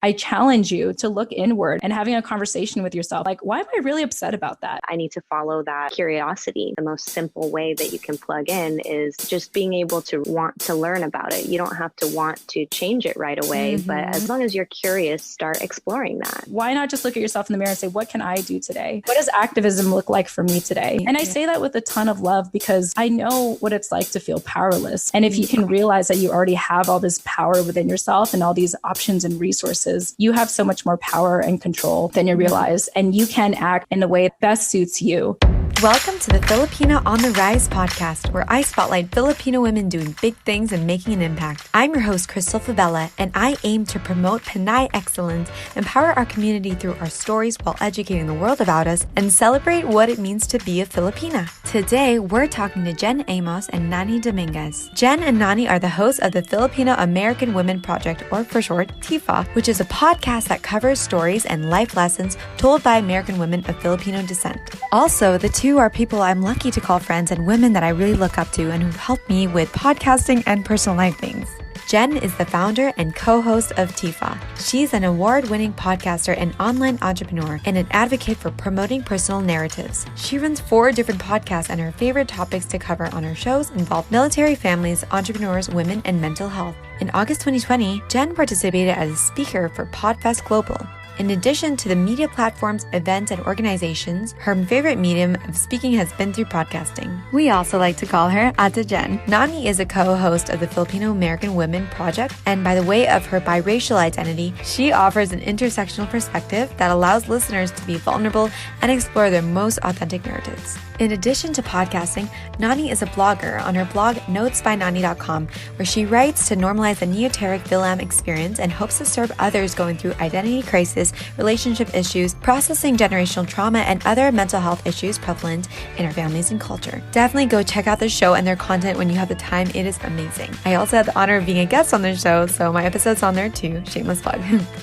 I challenge you to look inward and having a conversation with yourself. Like, why am I really upset about that? I need to follow that curiosity. The most simple way that you can plug in is just being able to want to learn about it. You don't have to want to change it right away, but as long as you're curious, start exploring that. Why not just look at yourself in the mirror and say, what can I do today? What does activism look like for me today? And I say that with a ton of love because I know what it's like to feel powerless. And if you can realize that you already have all this power within yourself and all these options and resources, you have so much more power and control than you realize. And you can act in the way that best suits you. Welcome to the Filipina on the Rise podcast, where I spotlight Filipino women doing big things and making an impact. I'm your host, Crystal Favela, and I aim to promote Pinay excellence, empower our community through our stories while educating the world about us, and celebrate what it means to be a Filipina. Today, we're talking to Jen Amos and Nani Dominguez. Jen and Nani are the hosts of the Filipino American Woman Project, or for short, TFAW, which is a podcast that covers stories and life lessons told by American women of Filipino descent. Also, the two are people I'm lucky to call friends and women that I really look up to and who've helped me with podcasting and personal life things. Jen is the founder and co-host of TFAW. She's an award-winning podcaster and online entrepreneur and an advocate for promoting personal narratives. She runs 4 different podcasts, and her favorite topics to cover on her shows involve military families, entrepreneurs, women, and mental health. In August 2020, Jen participated as a speaker for PodFest Global. In addition to the media platforms, events, and organizations, her favorite medium of speaking has been through podcasting. We also like to call her Ate Jen. Nani is a co-host of the Filipino American Woman Project, and by the way of her biracial identity, she offers an intersectional perspective that allows listeners to be vulnerable and explore their most authentic narratives. In addition to podcasting, Nani is a blogger on her blog notesbynani.com, where she writes to normalize the neoteric FAHM experience and hopes to serve others going through identity crisis, relationship issues, processing generational trauma, and other mental health issues prevalent in our families and culture. Definitely go check out the show and their content when you have the time. It is amazing. I also had the honor of being a guest on the show, so my episode's on there too. Shameless plug.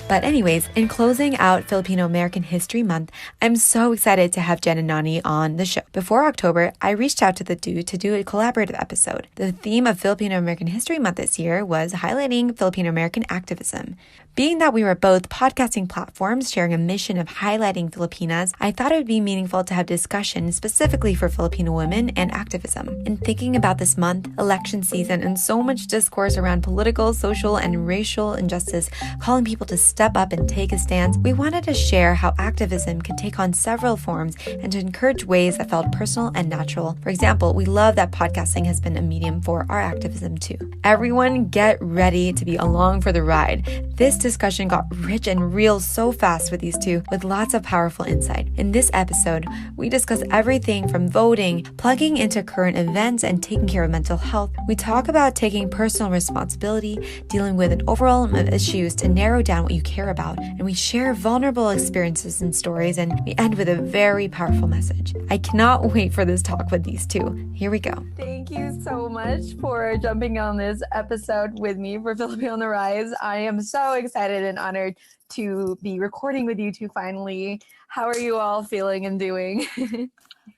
But anyways, in closing out Filipino American History Month, I'm so excited to have Jen and Nani on the show. Before October, I reached out to the two to do a collaborative episode. The theme of Filipino American History Month this year was highlighting Filipino American activism. Being that we were both podcasting platforms sharing a mission of highlighting Filipinas, I thought it would be meaningful to have discussion specifically for Filipino women and activism. In thinking about this month, election season, and so much discourse around political, social, and racial injustice, calling people to step up and take a stance, we wanted to share how activism can take on several forms and to encourage ways that felt personal and natural. For example, we love that podcasting has been a medium for our activism too. Everyone get ready to be along for the ride. This discussion got rich and real so fast with these two, with lots of powerful insight. In this episode, we discuss everything from voting, plugging into current events, and taking care of mental health. We talk about taking personal responsibility, dealing with an overall of issues to narrow down what you care about, and we share vulnerable experiences and stories, and we end with a very powerful message. I cannot wait for this talk with these two. Here we go. Thank you so much for jumping on this episode with me for Filipino on the Rise. I am so excited and honored to be recording with you two finally. How are you all feeling and doing?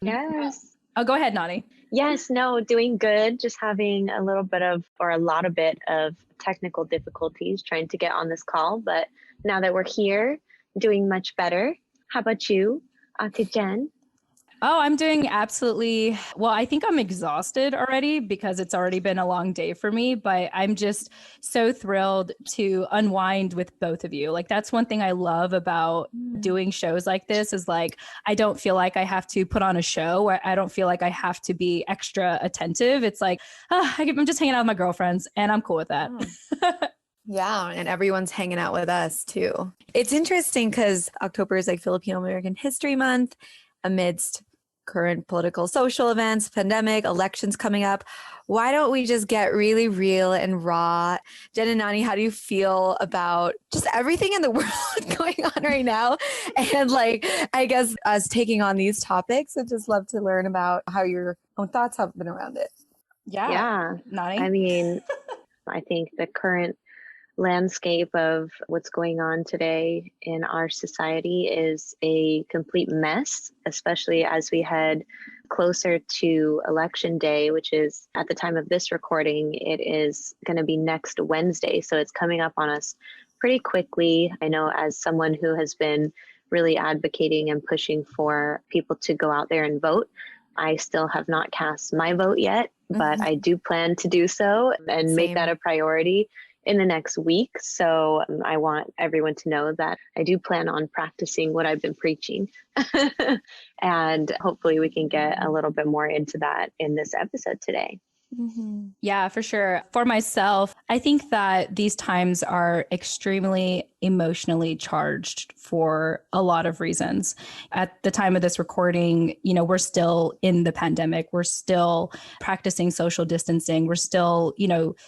Yes. Oh, go ahead, Nani. Yes, no, doing good. Just having a lot of technical difficulties trying to get on this call. But now that we're here, doing much better. How about you, Ate Jen? Oh, I'm doing absolutely well. I think I'm exhausted already because it's already been a long day for me, but I'm just so thrilled to unwind with both of you. Like, that's one thing I love about doing shows like this is like, I don't feel like I have to put on a show, or I don't feel like I have to be extra attentive. It's like, I'm just hanging out with my girlfriends and I'm cool with that. Yeah, and everyone's hanging out with us too. It's interesting because October is like Filipino American History Month amidst current political, social events, pandemic, elections coming up. Why don't we just get really real and raw? Jen and Nani, how do you feel about just everything in the world going on right now? And like, I guess us taking on these topics, I'd just love to learn about how your own thoughts have been around it. Yeah. Nani? I mean, I think the current landscape of what's going on today in our society is a complete mess, especially as we head closer to election day, which is at the time of this recording, it is going to be next Wednesday. So it's coming up on us pretty quickly. I know as someone who has been really advocating and pushing for people to go out there and vote, I still have not cast my vote yet, but I do plan to do so and make that a priority in the next week. So I want everyone to know that I do plan on practicing what I've been preaching. And hopefully we can get a little bit more into that in this episode today. Yeah, for sure. For myself, I think that these times are extremely emotionally charged for a lot of reasons. At the time of this recording, we're still in the pandemic. We're still practicing social distancing. We're still,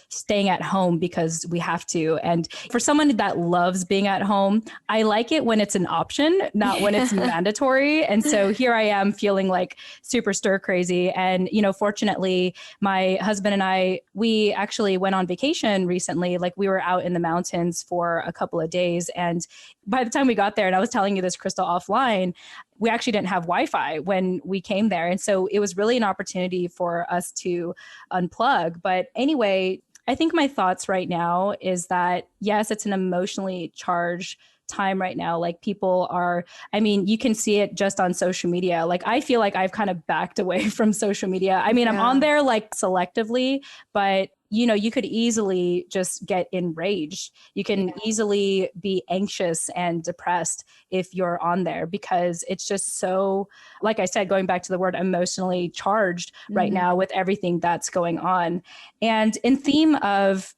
staying at home because we have to. And for someone that loves being at home, I like it when it's an option, not when it's mandatory. And so here I am feeling like super stir crazy. And, fortunately, my husband and I, we actually went on vacation recently. Like we were out in the mountains for a couple of days. And by the time we got there, and I was telling you this, Crystal, offline, we actually didn't have Wi-Fi when we came there. And so it was really an opportunity for us to unplug. But anyway, I think my thoughts right now is that, yes, it's an emotionally charged time right now. Like people are, you can see it just on social media. Like I feel like I've kind of backed away from social media. I'm on there like selectively, but you could easily just get enraged. You can easily be anxious and depressed if you're on there because it's just so, like I said, going back to the word emotionally charged right now with everything that's going on. And in theme of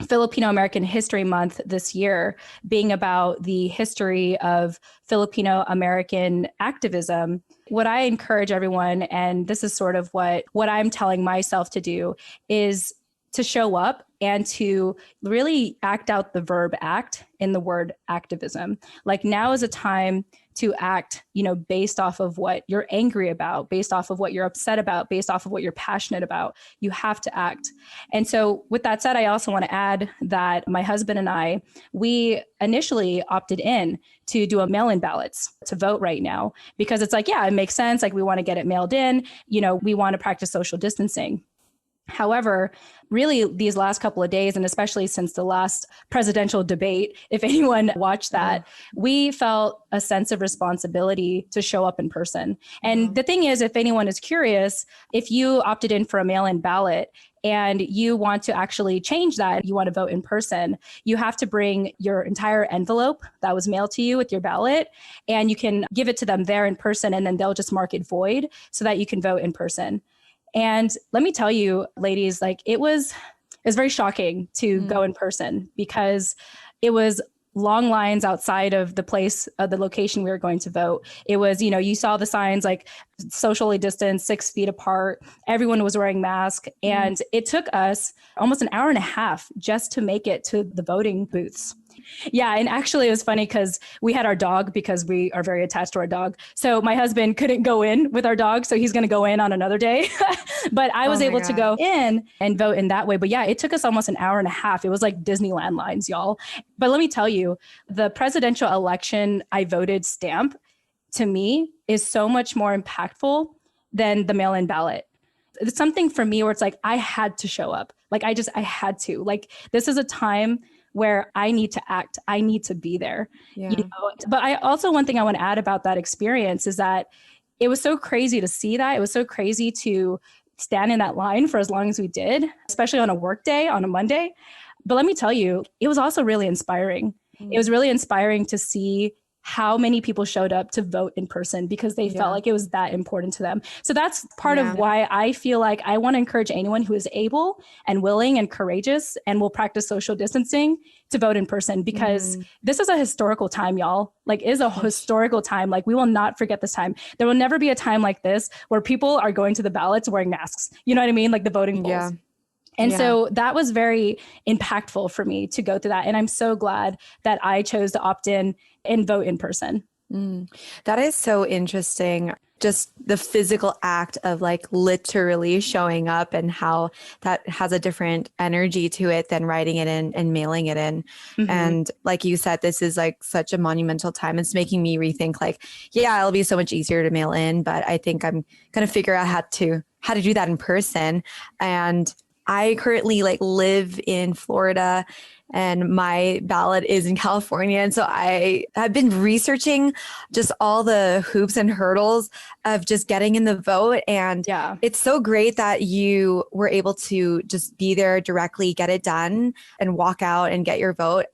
Filipino American History Month this year being about the history of Filipino American activism, what I encourage everyone, and this is sort of what I'm telling myself to do, is to show up and to really act out the verb act in the word activism. Like now is a time to act, based off of what you're angry about, based off of what you're upset about, based off of what you're passionate about. You have to act. And so with that said, I also want to add that my husband and I, we initially opted in to do a mail-in ballots to vote right now, because it's like, yeah, it makes sense. Like we want to get it mailed in, we want to practice social distancing. However, really these last couple of days, and especially since the last presidential debate, if anyone watched that, we felt a sense of responsibility to show up in person. And the thing is, if anyone is curious, if you opted in for a mail-in ballot and you want to actually change that, you want to vote in person, you have to bring your entire envelope that was mailed to you with your ballot, and you can give it to them there in person, and then they'll just mark it void so that you can vote in person. And let me tell you, ladies, like it was very shocking to go in person because it was long lines outside of the place, the location we were going to vote. It was, you saw the signs like socially distanced, 6 feet apart. Everyone was wearing masks. And it took us almost an hour and a half just to make it to the voting booths. Yeah. And actually it was funny because we had our dog, because we are very attached to our dog. So my husband couldn't go in with our dog. So he's going to go in on another day. But I was able to go in and vote in that way. But yeah, it took us almost an hour and a half. It was like Disneyland lines, y'all. But let me tell you, the presidential election I voted stamp to me is so much more impactful than the mail-in ballot. It's something for me where it's like, I had to show up. Like I had to. Like this is a time where I need to act. I need to be there. Yeah. But I also, one thing I want to add about that experience is that it was so crazy to see that. It was so crazy to stand in that line for as long as we did, especially on a work day, on a Monday. But let me tell you, it was also really inspiring. It was really inspiring to see how many people showed up to vote in person because they felt like it was that important to them. So that's part of why I feel like I want to encourage anyone who is able and willing and courageous and will practice social distancing to vote in person, because this is a historical time, y'all. Like, it is a historical time. Like, we will not forget this time. There will never be a time like this where people are going to the ballots wearing masks. You know what I mean? Like the voting polls. And so that was very impactful for me to go through that. And I'm so glad that I chose to opt in and vote in person. That is so interesting. Just the physical act of like literally showing up and how that has a different energy to it than writing it in and mailing it in. And like you said, this is like such a monumental time. It's making me rethink like, yeah, it'll be so much easier to mail in, but I think I'm going to figure out how to do that in person. And I currently like live in Florida, and my ballot is in California. And so I have been researching just all the hoops and hurdles of just getting in the vote. And it's so great that you were able to just be there directly, get it done, and walk out and get your vote.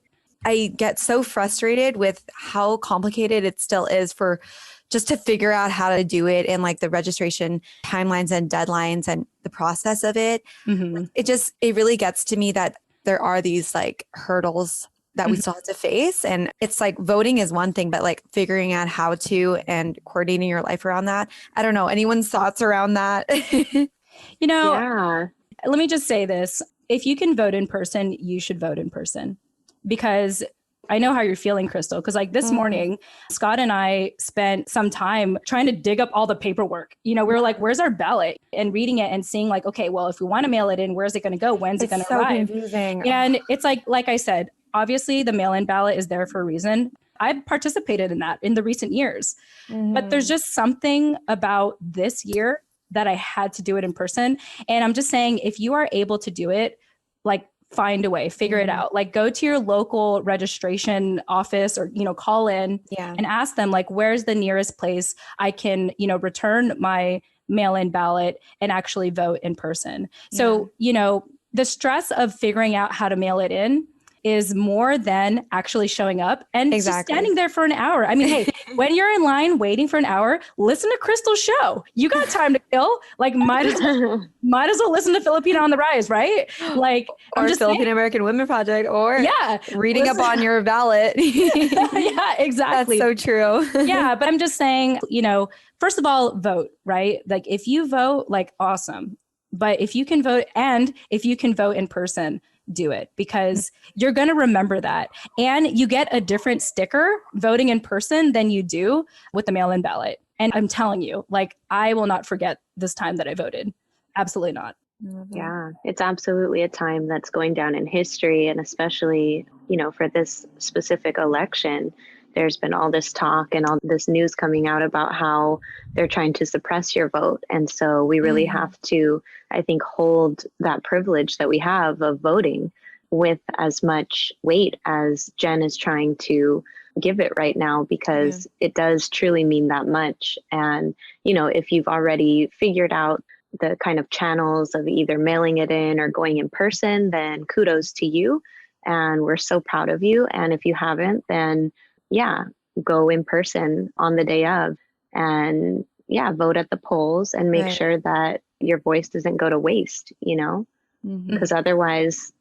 I get so frustrated with how complicated it still is for just to figure out how to do it and like the registration timelines and deadlines and the process of it. Mm-hmm. It really gets to me that there are these like hurdles that we still have to face. And it's like voting is one thing, but like figuring out how to and coordinating your life around that. I don't know, anyone's thoughts around that? Let me just say this. If you can vote in person, you should vote in person, because I know how you're feeling, Crystal, because like this morning, Scott and I spent some time trying to dig up all the paperwork. We were like, where's our ballot? And reading it and seeing like, okay, well, if we want to mail it in, where's it going to go? When's it going to arrive? Confusing. And it's like I said, obviously the mail-in ballot is there for a reason. I've participated in that in the recent years, but there's just something about this year that I had to do it in person. And I'm just saying, if you are able to do it, like, find a way, figure it out, like go to your local registration office or, call in and ask them like, where's the nearest place I can, return my mail-in ballot and actually vote in person. So, the stress of figuring out how to mail it in is more than actually showing up and just standing there for an hour. I mean, hey, when you're in line waiting for an hour, listen to Crystal's show. You got time to kill. Like, might as well listen to Filipino on the Rise, right? Like, or Filipino American Woman Project, or reading up on your ballot. Yeah, exactly. That's so true. Yeah, but I'm just saying, first of all, vote, right? Like, if you vote, like, awesome. But if you can vote, and if you can vote in person, do it, because you're going to remember that. And you get a different sticker voting in person than you do with the mail-in ballot. And I'm telling you, like, I will not forget this time that I voted. Absolutely not. Yeah, it's absolutely a time that's going down in history. And especially, for this specific election, there's been all this talk and all this news coming out about how they're trying to suppress your vote. And so we really have to, I think, hold that privilege that we have of voting with as much weight as Jen is trying to give it right now, because it does truly mean that much. And, if you've already figured out the kind of channels of either mailing it in or going in person, then kudos to you. And we're so proud of you. And if you haven't, then go in person on the day of, and vote at the polls and make sure that your voice doesn't go to waste, because otherwise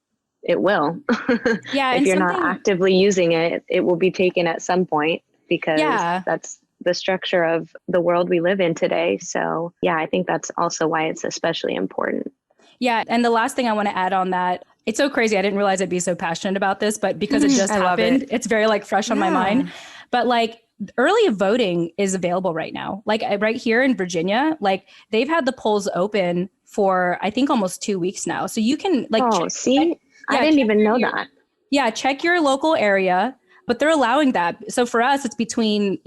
it will. If you're not actively using it, it will be taken at some point, because that's the structure of the world we live in today. So I think that's also why it's especially important. Yeah. And the last thing I want to add on that, it's so crazy. I didn't realize I'd be so passionate about this, but because it just happened, it's very like fresh on my mind. But like, early voting is available right now. Like right here in Virginia, like they've had the polls open for, I think, almost 2 weeks now. So you can like, I didn't even know that. Yeah. Check your local area, but they're allowing that. So for us, it's between,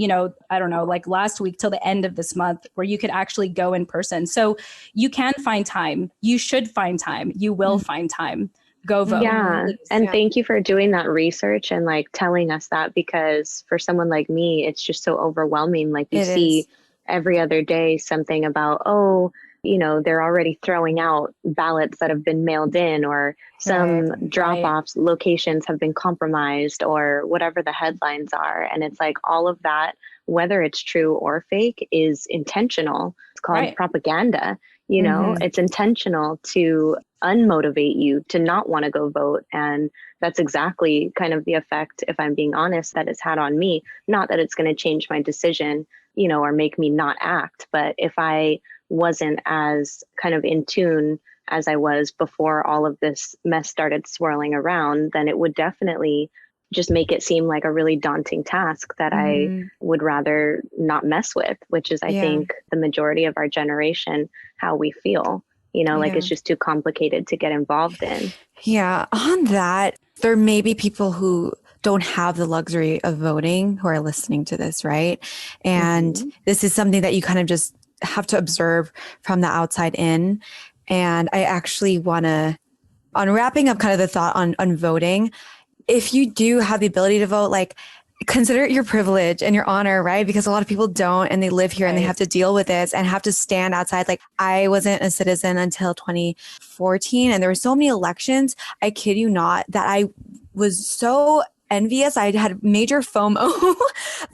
I don't know, like last week till the end of this month, where you could actually go in person. So you can find time. You should find time. You will find time. Go vote. Yeah. And thank you for doing that research and like telling us that, because for someone like me, it's just so overwhelming. Like you see every other day something about, they're already throwing out ballots that have been mailed in, or some drop-offs locations have been compromised, or whatever the headlines are. And it's like all of that, whether it's true or fake, is intentional. It's called propaganda. It's intentional to unmotivate you to not want to go vote. And that's exactly kind of the effect, if I'm being honest, that it's had on me. Not that it's going to change my decision, or make me not act. But if I wasn't as kind of in tune as I was before all of this mess started swirling around, then it would definitely just make it seem like a really daunting task that I would rather not mess with, which is, I think, the majority of our generation, how we feel, like it's just too complicated to get involved in. Yeah. On that, there may be people who don't have the luxury of voting who are listening to this, right? And this is something that you kind of just have to observe from the outside in. And I actually want to, on wrapping up kind of the thought on voting, if you do have the ability to vote, like consider it your privilege and your honor, right? Because a lot of people don't, and they live here and they have to deal with this and have to stand outside. Like I wasn't a citizen until 2014, and there were so many elections, I kid you not, that I was so envious. I had major FOMO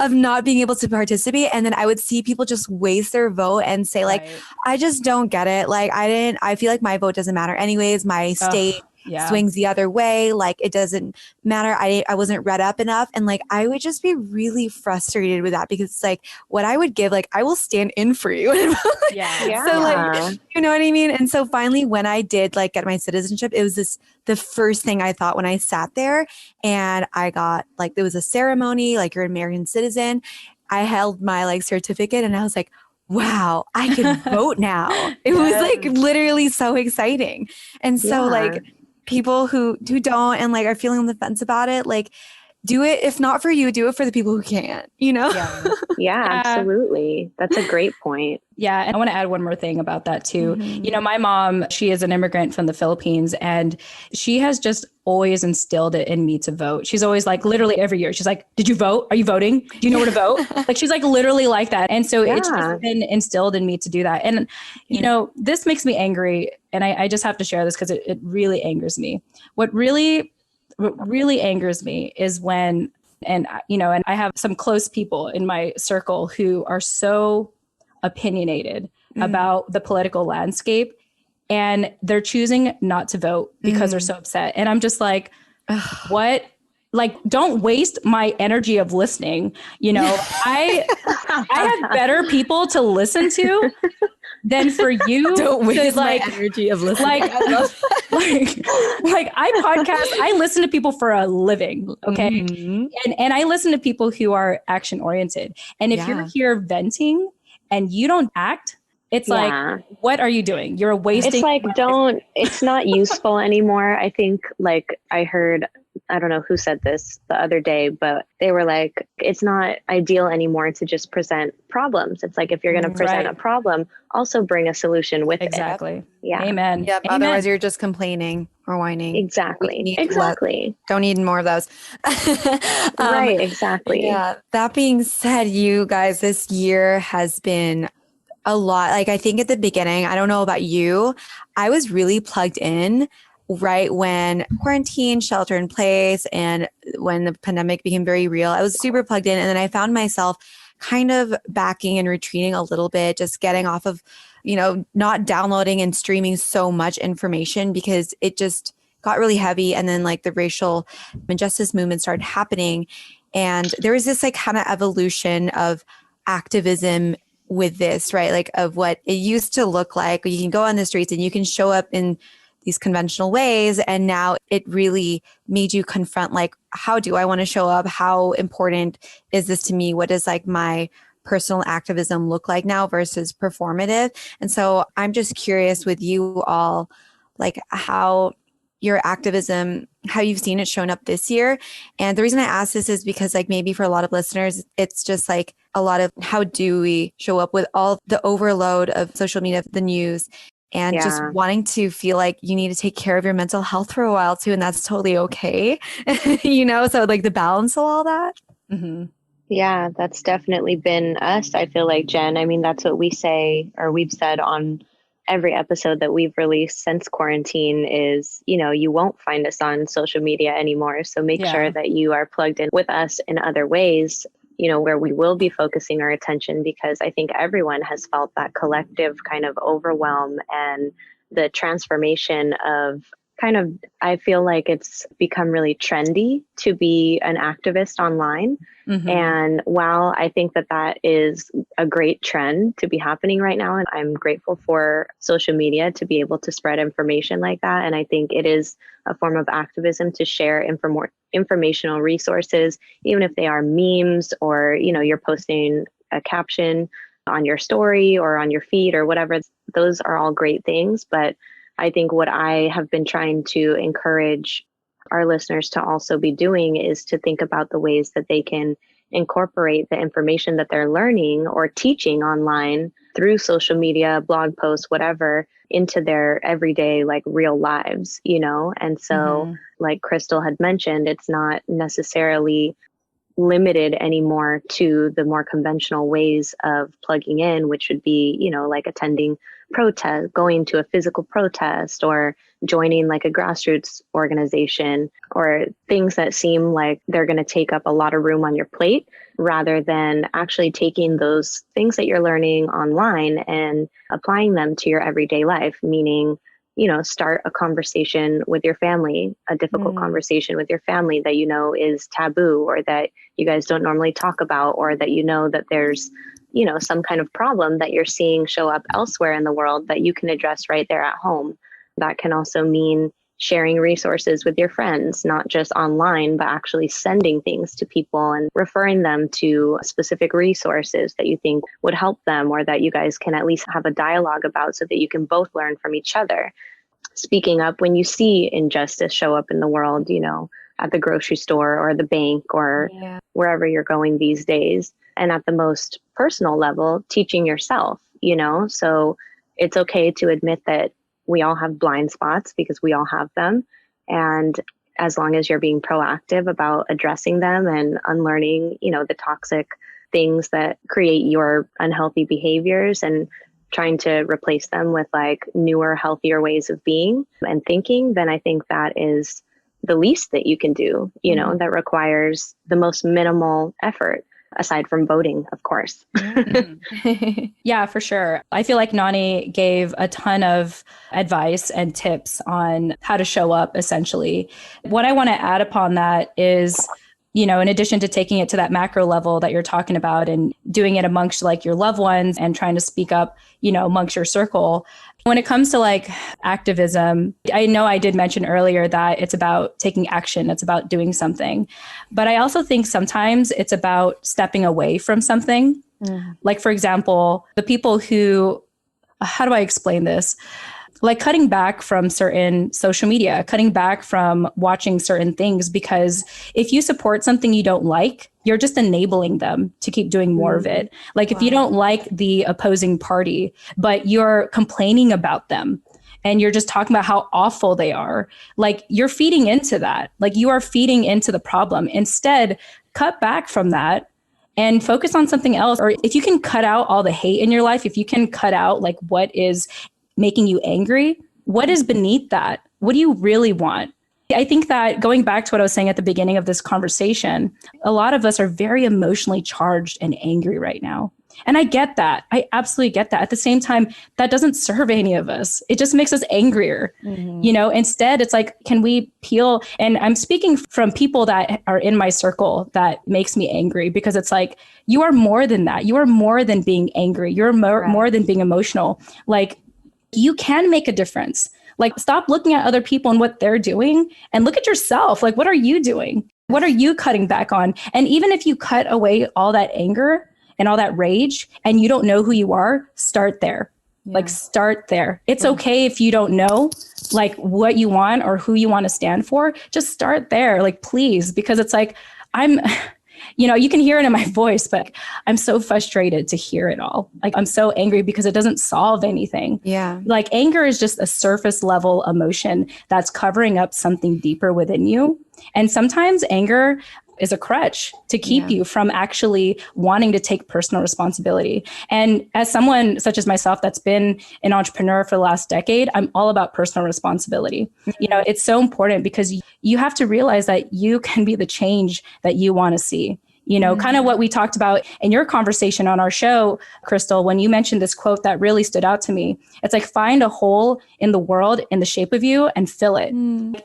of not being able to participate. And then I would see people just waste their vote and say like, I just don't get it. Like I feel like my vote doesn't matter anyways. My state swings the other way. Like it doesn't matter. I wasn't read up enough. And like, I would just be really frustrated with that, because it's like what I would give, like, I will stand in for you. So like, you know what I mean? And so finally, when I did like get my citizenship, it was the first thing I thought when I sat there, and I got like, there was a ceremony, like you're an American citizen. I held my like certificate and I was like, wow, I can vote now. It was like literally so exciting. And so like people who don't and like are feeling on the fence about it, like do it. If not for you, do it for the people who can't, you know? Yeah, absolutely. That's a great point. Yeah. And I want to add one more thing about that too. You know, my mom, she is an immigrant from the Philippines, and she has just always instilled it in me to vote. She's always like, literally every year, she's like, did you vote? Are you voting? Do you know where to vote? Like, she's like literally like that. And so it's just been instilled in me to do that. And, you know, this makes me angry. And I just have to share this because it really angers me. What really angers me is when, and you know, and I have some close people in my circle who are so opinionated about the political landscape, and they're choosing not to vote because they're so upset. And I'm just like, what? Like, don't waste my energy of listening. You know, I have better people to listen to than for you. Don't waste my energy of listening. Like I podcast, I listen to people for a living. Okay. And I listen to people who are action oriented. And if you're here venting and you don't act, it's like, what are you doing? You're wasting. It's like, it's not useful anymore. I think like I heard, I don't know who said this the other day, but they were like, it's not ideal anymore to just present problems. It's like, if you're going to present a problem, also bring a solution with it. Exactly. Yeah. Amen. Yep. Amen. Otherwise you're just complaining or whining. Exactly. Don't need more of those. Right. Exactly. Yeah. That being said, you guys, this year has been a lot. Like, I think at the beginning, I don't know about you, I was really plugged in right when quarantine, shelter in place, and when the pandemic became very real. I was super plugged in. And then I found myself kind of backing and retreating a little bit, just getting off of, you know, not downloading and streaming so much information because it just got really heavy. And then like the racial injustice movement started happening. And there was this like kind of evolution of activism with this, right? Like of what it used to look like. You can go on the streets and you can show up in these conventional ways. And now it really made you confront, like, how do I want to show up? How important is this to me? What does like my personal activism look like now versus performative? And so I'm just curious with you all, like how your activism, how you've seen it shown up this year. And the reason I ask this is because like maybe for a lot of listeners, it's just like a lot of how do we show up with all the overload of social media, the news, and just wanting to feel like you need to take care of your mental health for a while too. And that's totally okay. You know, so like the balance of all that. Yeah, that's definitely been us. I feel like, Jen, I mean, that's what we say, or we've said on every episode that we've released since quarantine is, you know, you won't find us on social media anymore. So make sure that you are plugged in with us in other ways, you know, where we will be focusing our attention, because I think everyone has felt that collective kind of overwhelm and the transformation of kind of, I feel like it's become really trendy to be an activist online. And while I think that that is a great trend to be happening right now, and I'm grateful for social media to be able to spread information like that. And I think it is a form of activism to share informational resources, even if they are memes or, you know, you're posting a caption on your story or on your feed or whatever. Those are all great things. But I think what I have been trying to encourage our listeners to also be doing is to think about the ways that they can incorporate the information that they're learning or teaching online through social media, blog posts, whatever, into their everyday, like real lives, you know? And so, like Crystal had mentioned, it's not necessarily limited anymore to the more conventional ways of plugging in, which would be, you know, like attending protest, going to a physical protest, or joining like a grassroots organization, or things that seem like they're going to take up a lot of room on your plate, rather than actually taking those things that you're learning online and applying them to your everyday life, meaning, you know, start a conversation with your family, a difficult conversation with your family that you know is taboo, or that you guys don't normally talk about, or that you know that there's, you know, some kind of problem that you're seeing show up elsewhere in the world that you can address right there at home. That can also mean sharing resources with your friends, not just online, but actually sending things to people and referring them to specific resources that you think would help them, or that you guys can at least have a dialogue about, so that you can both learn from each other. Speaking up when you see injustice show up in the world, you know, at the grocery store or the bank or wherever you're going these days. And at the most personal level, teaching yourself, you know, so it's okay to admit that we all have blind spots, because we all have them. And as long as you're being proactive about addressing them and unlearning, you know, the toxic things that create your unhealthy behaviors, and trying to replace them with like newer, healthier ways of being and thinking, then I think that is the least that you can do, you know, that requires the most minimal effort, aside from voting, of course. Yeah, for sure. I feel like Nani gave a ton of advice and tips on how to show up, essentially. What I want to add upon that is, you know, in addition to taking it to that macro level that you're talking about and doing it amongst like your loved ones and trying to speak up, you know, amongst your circle. When it comes to like activism, I know I did mention earlier that it's about taking action. It's about doing something. But I also think sometimes it's about stepping away from something. Like, for example, the people who, how do I explain this? Like cutting back from certain social media, cutting back from watching certain things, because if you support something you don't like, you're just enabling them to keep doing more of it. Like if you don't like the opposing party, but you're complaining about them and you're just talking about how awful they are, like you're feeding into that. Like you are feeding into the problem. Instead, cut back from that and focus on something else. Or if you can cut out all the hate in your life, if you can cut out like what is making you angry, what is beneath that? What do you really want? I think that going back to what I was saying at the beginning of this conversation, a lot of us are very emotionally charged and angry right now. And I get that. I absolutely get that. At the same time, that doesn't serve any of us. It just makes us angrier. You know, instead, it's like, can we peel? And I'm speaking from people that are in my circle that makes me angry, because it's like, you are more than that. You are more than being angry. You're more than being emotional. Like, you can make a difference. Like, stop looking at other people and what they're doing and look at yourself. Like, what are you doing? What are you cutting back on? And even if you cut away all that anger and all that rage and you don't know who you are, start there. Like, start there. It's okay if you don't know like what you want or who you want to stand for. Just start there. Like, please, because it's like, you know, you can hear it in my voice, but I'm so frustrated to hear it all. Like, I'm so angry because it doesn't solve anything. Yeah. Like, anger is just a surface level emotion that's covering up something deeper within you. And sometimes anger is a crutch to keep you from actually wanting to take personal responsibility. And as someone such as myself that's been an entrepreneur for the last decade, I'm all about personal responsibility. You know, it's so important because you have to realize that you can be the change that you want to see. You know, kind of what we talked about in your conversation on our show, Crystal, when you mentioned this quote that really stood out to me. It's like, find a hole in the world in the shape of you and fill it.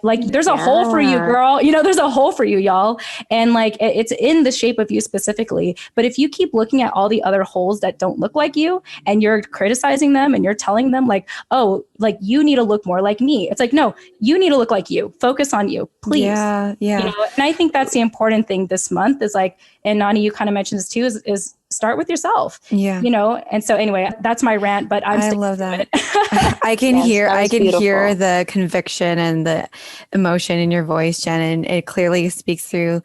Like, there's a hole for you, girl. You know, there's a hole for you, y'all. And like, it's in the shape of you specifically. But if you keep looking at all the other holes that don't look like you and you're criticizing them and you're telling them like, oh, like you need to look more like me. It's like, no, you need to look like you. Focus on you, please. Yeah. You know? And I think that's the important thing this month is like, and Nani, you kind of mentioned this too, is start with yourself. Yeah. You know, and so anyway, that's my rant, but I love that. I can hear the conviction and the emotion in your voice, Jen, and it clearly speaks through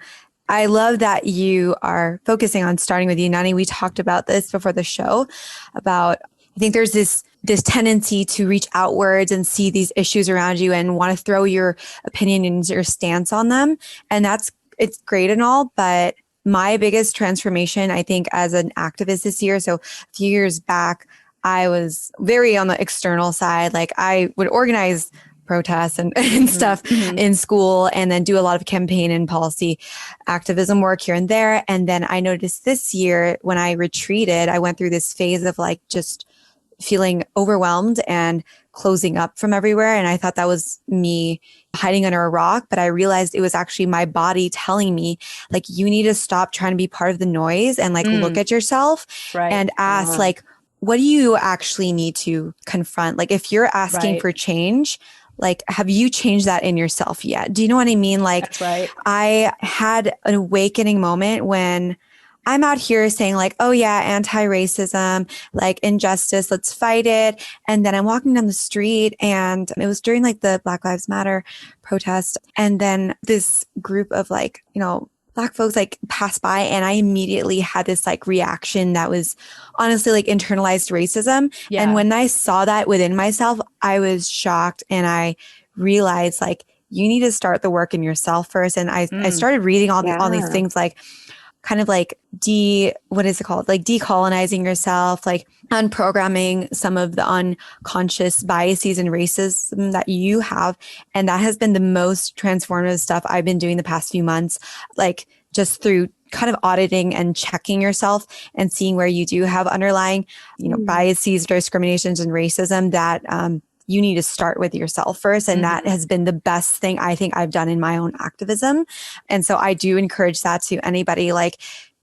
I love that you are focusing on starting with you, Nani. We talked about this before the show about, I think there's this tendency to reach outwards and see these issues around you and want to throw your opinion and your stance on them. And it's great and all, but my biggest transformation, I think, as an activist this year, so a few years back, I was very on the external side. Like I would organize protests and stuff in school, and then do a lot of campaign and policy activism work here and there. And then I noticed this year when I retreated, I went through this phase of like just feeling overwhelmed and closing up from everywhere. And I thought that was me hiding under a rock, but I realized it was actually my body telling me like, you need to stop trying to be part of the noise and like look at yourself and ask like, what do you actually need to confront? Like if you're asking for change, like, have you changed that in yourself yet? Do you know what I mean? Like, That's right. I had an awakening moment when I'm out here saying like, oh yeah, anti-racism, like injustice, let's fight it. And then I'm walking down the street, and it was during like the Black Lives Matter protest. And then this group of like, Black folks like passed by, and I immediately had this like reaction that was honestly like internalized racism. Yeah. And when I saw that within myself, I was shocked, and I realized like, you need to start the work in yourself first. And I started reading all these things, like kind of like what is it called? Like decolonizing yourself, like unprogramming some of the unconscious biases and racism that you have. And that has been the most transformative stuff I've been doing the past few months, like just through kind of auditing and checking yourself and seeing where you do have underlying, biases, discriminations, and racism that, you need to start with yourself first. And that has been the best thing I think I've done in my own activism. And so I do encourage that to anybody. Like,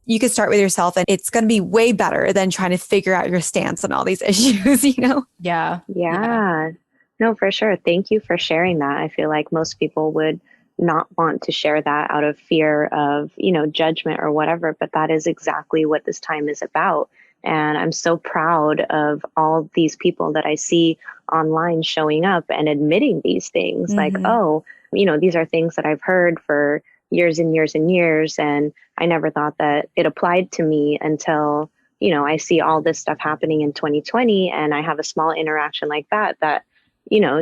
you can start with yourself, and it's going to be way better than trying to figure out your stance on all these issues, Yeah. No, for sure. Thank you for sharing that. I feel like most people would not want to share that out of fear of, judgment or whatever, but that is exactly what this time is about. And I'm so proud of all these people that I see online showing up and admitting these things like, oh, these are things that I've heard for years and years and years. And I never thought that it applied to me until, I see all this stuff happening in 2020, and I have a small interaction like that,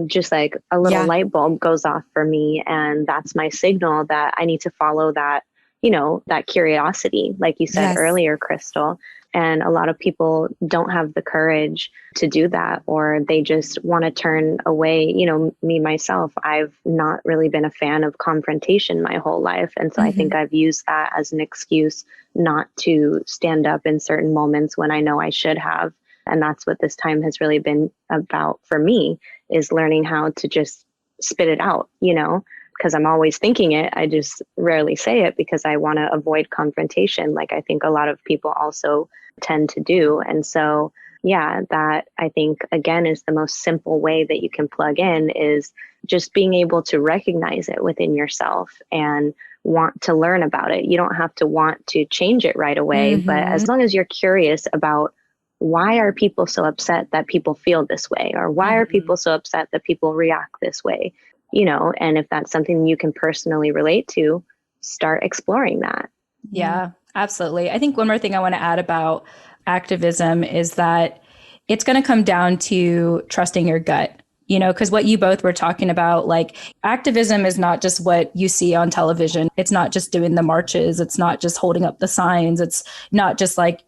just like a little light bulb goes off for me. And that's my signal that I need to follow that, that curiosity, like you said earlier, Crystal. And a lot of people don't have the courage to do that, or they just want to turn away. Me, myself, I've not really been a fan of confrontation my whole life. And so I think I've used that as an excuse not to stand up in certain moments when I know I should have. And that's what this time has really been about for me, is learning how to just spit it out, because I'm always thinking it. I just rarely say it because I want to avoid confrontation, like I think a lot of people also tend to do. And so, that I think, again, is the most simple way that you can plug in, is just being able to recognize it within yourself and want to learn about it. You don't have to want to change it right away, but as long as you're curious about, why are people so upset that people feel this way? Or why are people so upset that people react this way? And if that's something you can personally relate to, start exploring that. Yeah, absolutely. I think one more thing I want to add about activism is that it's going to come down to trusting your gut, because what you both were talking about, like activism is not just what you see on television. It's not just doing the marches. It's not just holding up the signs. It's not just like,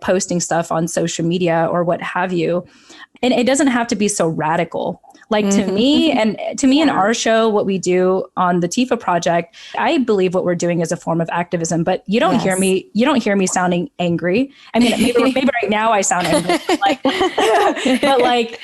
posting stuff on social media or what have you. And it doesn't have to be so radical. Like to me in our show, what we do on the TFAW project, I believe what we're doing is a form of activism, but you don't hear me sounding angry. I mean, maybe right now I sound angry, but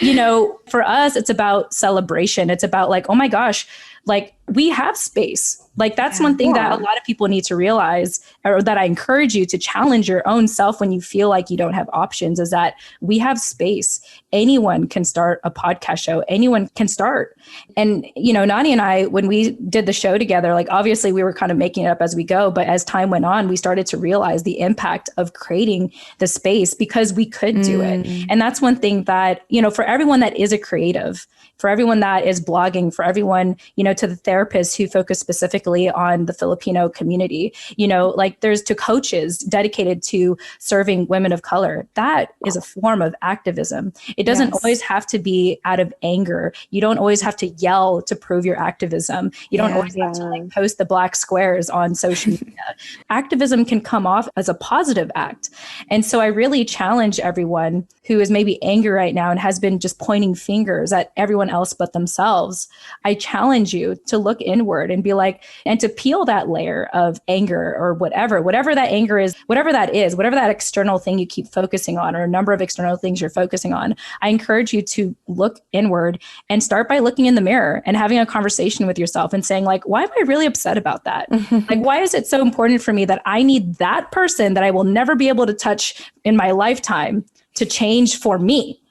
for us, it's about celebration. It's about like, oh my gosh, like we have space. Like that's one thing that a lot of people need to realize, or that I encourage you to challenge your own self when you feel like you don't have options, is that we have space. Anyone can start a podcast show. Anyone can start. And, Nani and I, when we did the show together, like obviously we were kind of making it up as we go, but as time went on, we started to realize the impact of creating the space because we could do it. And that's one thing that, for everyone that is a creative, for everyone that is blogging, for everyone, to the therapists who focus specifically on the Filipino community, like there's to coaches dedicated to serving women of color. That is a form of activism. It doesn't always have to be out of anger. You don't always have to yell to prove your activism. You don't always have to like post the black squares on social media. Activism can come off as a positive act. And so I really challenge everyone who is maybe angry right now and has been just pointing fingers at everyone else but themselves. I challenge you to look inward and be like, and to peel that layer of anger or whatever that anger is, whatever that external thing you keep focusing on, or a number of external things you're focusing on. I encourage you to look inward and start by looking in the mirror and having a conversation with yourself and saying like, why am I really upset about that? Like, why is it so important for me that I need that person that I will never be able to touch in my lifetime to change for me?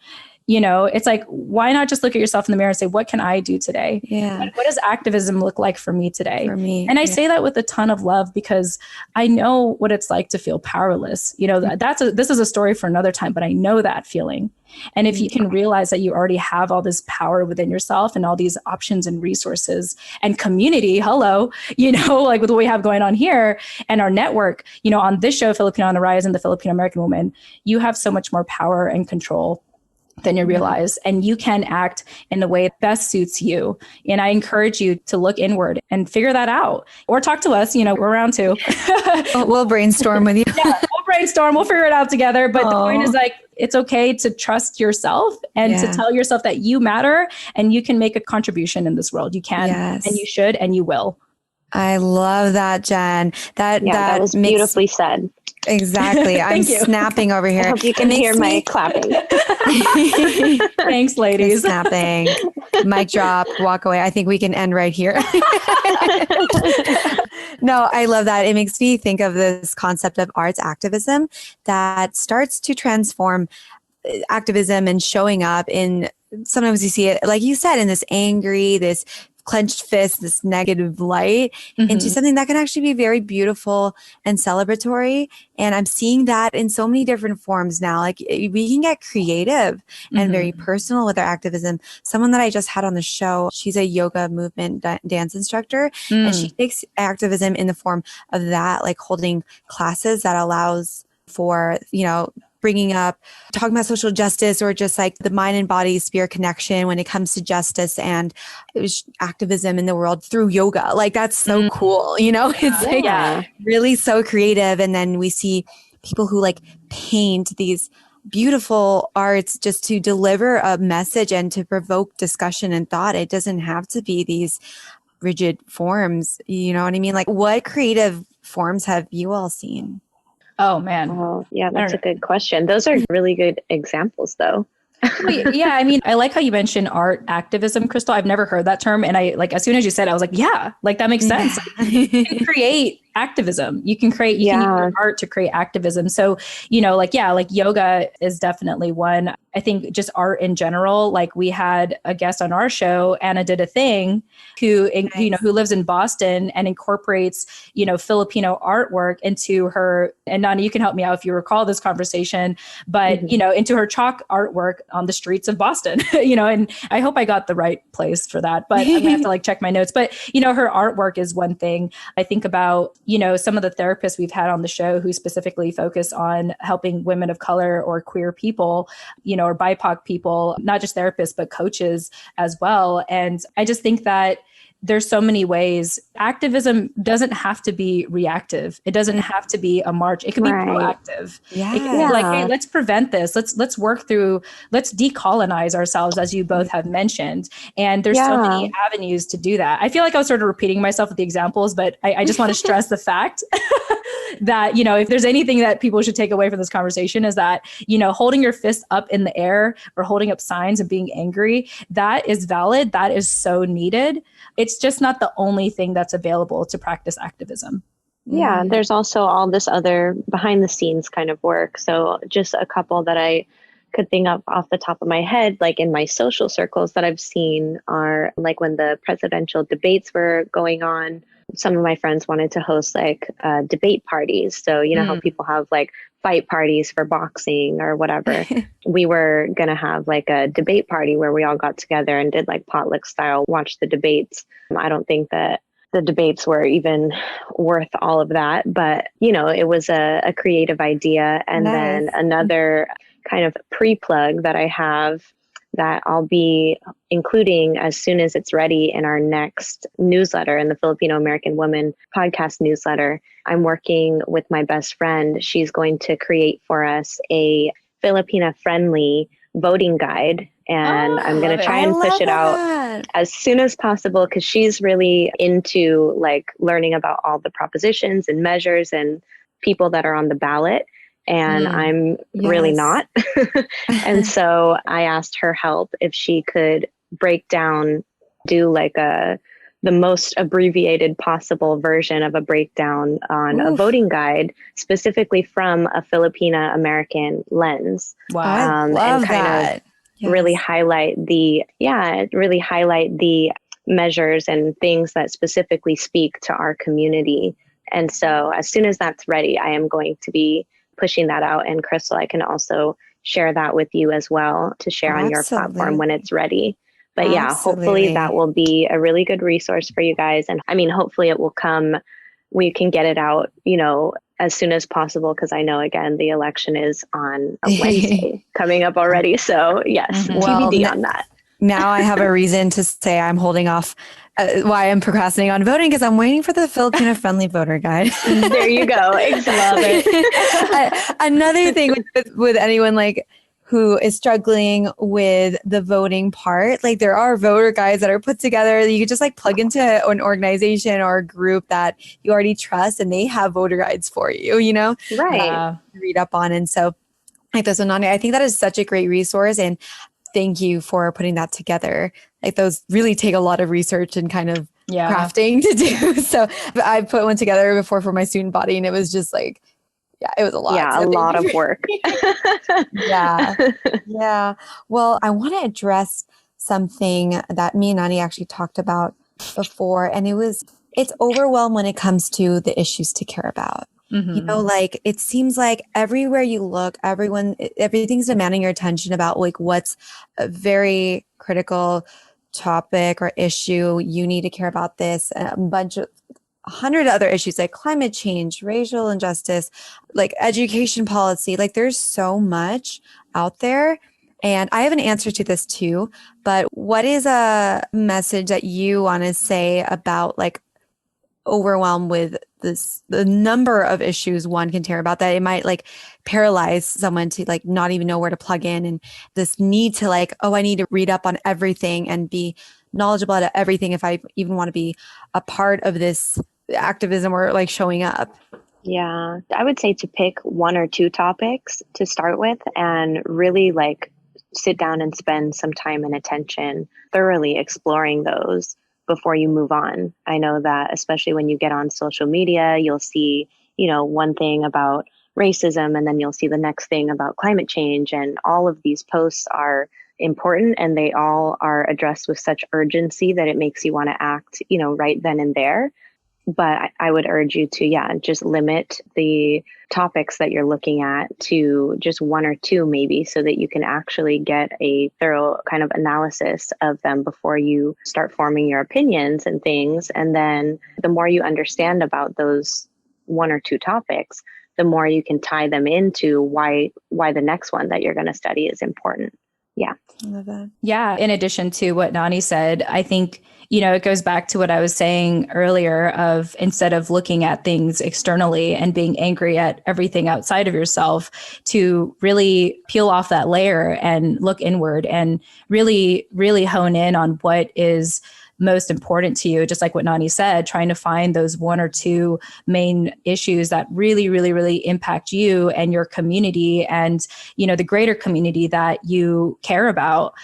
It's like, why not just look at yourself in the mirror and say, what can I do today? Yeah. What does activism look like for me today? For me, and I say that with a ton of love because I know what it's like to feel powerless. This is a story for another time, but I know that feeling. And if you can realize that you already have all this power within yourself and all these options and resources and community, like with what we have going on here and our network, on this show, Filipino on the Rise and the Filipino American Woman, you have so much more power and control than you realize. And you can act in the way that best suits you. And I encourage you to look inward and figure that out, or talk to us. We're around too. We'll brainstorm with you. Yeah, we'll brainstorm. We'll figure it out together. But the point is like, it's okay to trust yourself and to tell yourself that you matter and you can make a contribution in this world. You can, and you should, and you will. I love that, Jen. That was beautifully said. Exactly. I'm snapping over here. I hope you can hear my clapping. Thanks, ladies. Snapping. Mic drop, walk away. I think we can end right here. No, I love that. It makes me think of this concept of arts activism that starts to transform activism and showing up in, sometimes you see it, like you said, in this angry, this clenched fist, this negative light, into something that can actually be very beautiful and celebratory. And I'm seeing that in so many different forms now. Like we can get creative and very personal with our activism. Someone that I just had on the show, she's a yoga movement dance instructor, and she takes activism in the form of that, like holding classes that allows for, bringing up, talking about social justice, or just like the mind and body spirit connection when it comes to justice and activism in the world through yoga. Like that's so cool. It's like really so creative. And then we see people who like paint these beautiful arts just to deliver a message and to provoke discussion and thought. It doesn't have to be these rigid forms. You know what I mean? Like what creative forms have you all seen? Oh, man. Oh, yeah, that's a good question. Those are really good examples, though. Yeah, I mean, I like how you mentioned art activism, Crystal. I've never heard that term. And I like, as soon as you said it, I was like, yeah, like that makes sense. You can create activism. You can create, you can use art to create activism. So, like yoga is definitely one. I think just art in general, like we had a guest on our show, Anna Did a Thing, who, who lives in Boston and incorporates, Filipino artwork into her, and Nani, you can help me out if you recall this conversation, but, into her chalk artwork on the streets of Boston, and I hope I got the right place for that, but I'm gonna have to like check my notes. But, her artwork is one thing. I think about, some of the therapists we've had on the show who specifically focus on helping women of color or queer people, or BIPOC people, not just therapists, but coaches as well. And I just think that there's so many ways. Activism doesn't have to be reactive. It doesn't have to be a march. It can be proactive. It can be like, hey, let's prevent this. Let's work through, let's decolonize ourselves, as you both have mentioned. And there's so many avenues to do that. I feel like I was sort of repeating myself with the examples, but I just want to stress the fact that, if there's anything that people should take away from this conversation is that, holding your fist up in the air or holding up signs and being angry, that is valid. That is so needed. It's just not the only thing that's available to practice activism. Yeah, there's also all this other behind the scenes kind of work. So just a couple that I could think of off the top of my head, like in my social circles that I've seen are like when the presidential debates were going on, some of my friends wanted to host like debate parties. So, you know how people have like fight parties for boxing or whatever. We were going to have like a debate party where we all got together and did like potluck style, watch the debates. I don't think that the debates were even worth all of that, but you know, it was a creative idea. And then another kind of pre-plug that I have that I'll be including as soon as it's ready in our next newsletter, in the Filipino American Woman podcast newsletter. I'm working with my best friend. She's going to create for us a Filipina friendly voting guide. And I'm going to try and push it out as soon as possible, because she's really into like learning about all the propositions and measures and people that are on the ballot. And I'm really not. And so I asked her help if she could break down, do like the most abbreviated possible version of a breakdown on a voting guide, specifically from a Filipina American lens. Wow. I love and kind that. Of really highlight the measures and things that specifically speak to our community. And so as soon as that's ready, I am going to be pushing that out. And Crystal, I can also share that with you as well to share on your platform when it's ready. But yeah, hopefully that will be a really good resource for you guys. And I mean, hopefully it will come, we can get it out, you know, as soon as possible. Cause I know, again, the election is on a Wednesday coming up already. So yes, TBD on that. Now I have a reason to say I'm holding off why I'm procrastinating on voting, because I'm waiting for the Filipino friendly voter guide. There you go. Exactly. Another thing with anyone like who is struggling with the voting part, like there are voter guides that are put together that you could just like plug into an organization or a group that you already trust, and they have voter guides for you, you know, right? Read up on. And so like this one, Nani, I think that is such a great resource, and thank you for putting that together. Like those really take a lot of research and kind of crafting to do. So I put one together before for my student body, and it was just like, it was a lot. Yeah, so a lot of work. Yeah. Well, I want to address something that me and Nani actually talked about before, and it's overwhelmed when it comes to the issues to care about. You know, like it seems like everywhere you look, everything's demanding your attention about like what's a very critical topic or issue. You need to care about this. A bunch of 100 other issues like climate change, racial injustice, like education policy. Like there's so much out there. And I have an answer to this too. But what is a message that you want to say about like overwhelmed with the number of issues one can care about, that it might like paralyze someone to like not even know where to plug in, and this need to like, I need to read up on everything and be knowledgeable about everything if I even want to be a part of this activism or like showing up? Yeah, I would say to pick one or two topics to start with and really like sit down and spend some time and attention thoroughly exploring those before you move on. I know that especially when you get on social media, you'll see, you know, one thing about racism, and then you'll see the next thing about climate change. And all of these posts are important, and they all are addressed with such urgency that it makes you want to act, you know, right then and there. But I would urge you to, just limit the topics that you're looking at to just one or two maybe, so that you can actually get a thorough kind of analysis of them before you start forming your opinions and things. And then the more you understand about those one or two topics, the more you can tie them into why the next one that you're going to study is important. Yeah. I love that. Yeah. In addition to what Nani said, I think, you know, it goes back to what I was saying earlier of instead of looking at things externally and being angry at everything outside of yourself, to really peel off that layer and look inward and really, really hone in on what is most important to you. Just like what Nani said, trying to find those one or two main issues that really, really, really impact you and your community and, you know, the greater community that you care about.